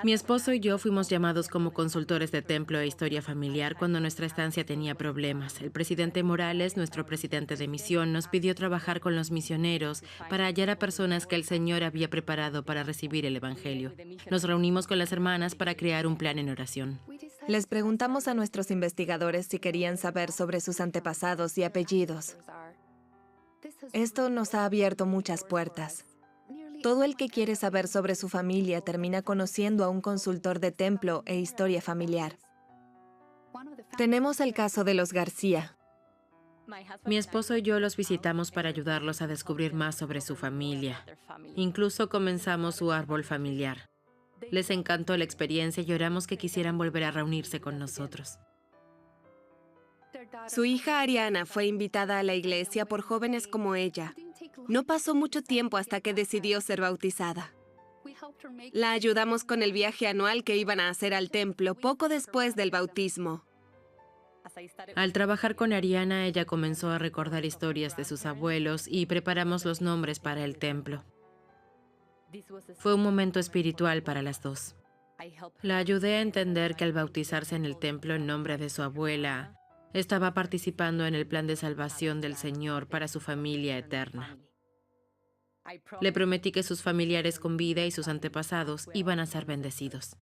Mi esposo y yo fuimos llamados como consultores de templo e historia familiar cuando nuestra estancia tenía problemas. El presidente Morales, nuestro presidente de misión, nos pidió trabajar con los misioneros para hallar a personas que el Señor había preparado para recibir el Evangelio. Nos reunimos con las hermanas para crear un plan en oración. Les preguntamos a nuestros investigadores si querían saber sobre sus antepasados y apellidos. Esto nos ha abierto muchas puertas. Todo el que quiere saber sobre su familia termina conociendo a un consultor de templo e historia familiar. Tenemos el caso de los García. Mi esposo y yo los visitamos para ayudarlos a descubrir más sobre su familia. Incluso comenzamos su árbol familiar. Les encantó la experiencia y oramos que quisieran volver a reunirse con nosotros. Su hija Ariana fue invitada a la iglesia por jóvenes como ella. No pasó mucho tiempo hasta que decidió ser bautizada. La ayudamos con el viaje anual que iban a hacer al templo poco después del bautismo. Al trabajar con Ariana, ella comenzó a recordar historias de sus abuelos y preparamos los nombres para el templo. Fue un momento espiritual para las dos. La ayudé a entender que al bautizarse en el templo en nombre de su abuela, estaba participando en el plan de salvación del Señor para su familia eterna. Le prometí que sus familiares con vida y sus antepasados iban a ser bendecidos.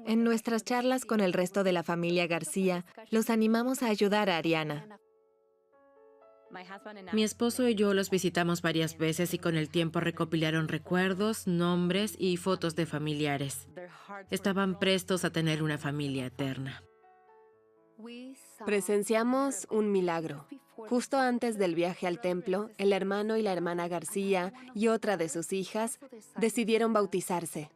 En nuestras charlas con el resto de la familia García, los animamos a ayudar a Ariana. Mi esposo y yo los visitamos varias veces y con el tiempo recopilaron recuerdos, nombres y fotos de familiares. Estaban prestos a tener una familia eterna. Presenciamos un milagro. Justo antes del viaje al templo, el hermano y la hermana García y otra de sus hijas decidieron bautizarse.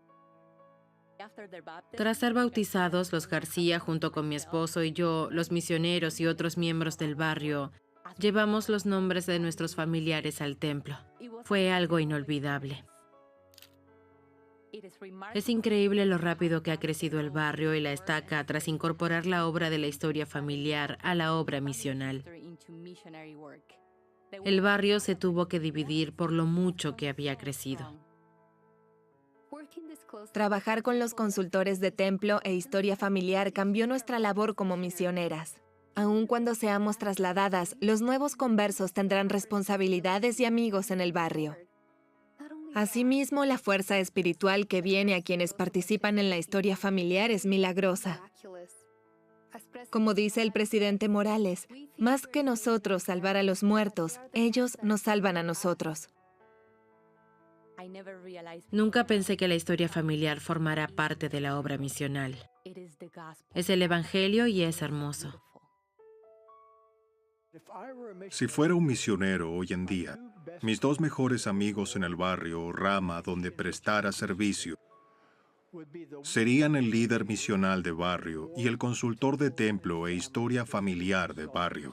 Tras ser bautizados, los García, junto con mi esposo y yo, los misioneros y otros miembros del barrio, llevamos los nombres de nuestros familiares al templo. Fue algo inolvidable. Es increíble lo rápido que ha crecido el barrio y la estaca tras incorporar la obra de la historia familiar a la obra misional. El barrio se tuvo que dividir por lo mucho que había crecido. Trabajar con los consultores de templo e historia familiar cambió nuestra labor como misioneras. Aun cuando seamos trasladadas, los nuevos conversos tendrán responsabilidades y amigos en el barrio. Asimismo, la fuerza espiritual que viene a quienes participan en la historia familiar es milagrosa. Como dice el presidente Morales, más que nosotros salvar a los muertos, ellos nos salvan a nosotros. Nunca pensé que la historia familiar formara parte de la obra misional. Es el Evangelio y es hermoso. Si fuera un misionero hoy en día, mis dos mejores amigos en el barrio o rama donde prestara servicio serían el líder misional de barrio y el consultor de templo e historia familiar de barrio.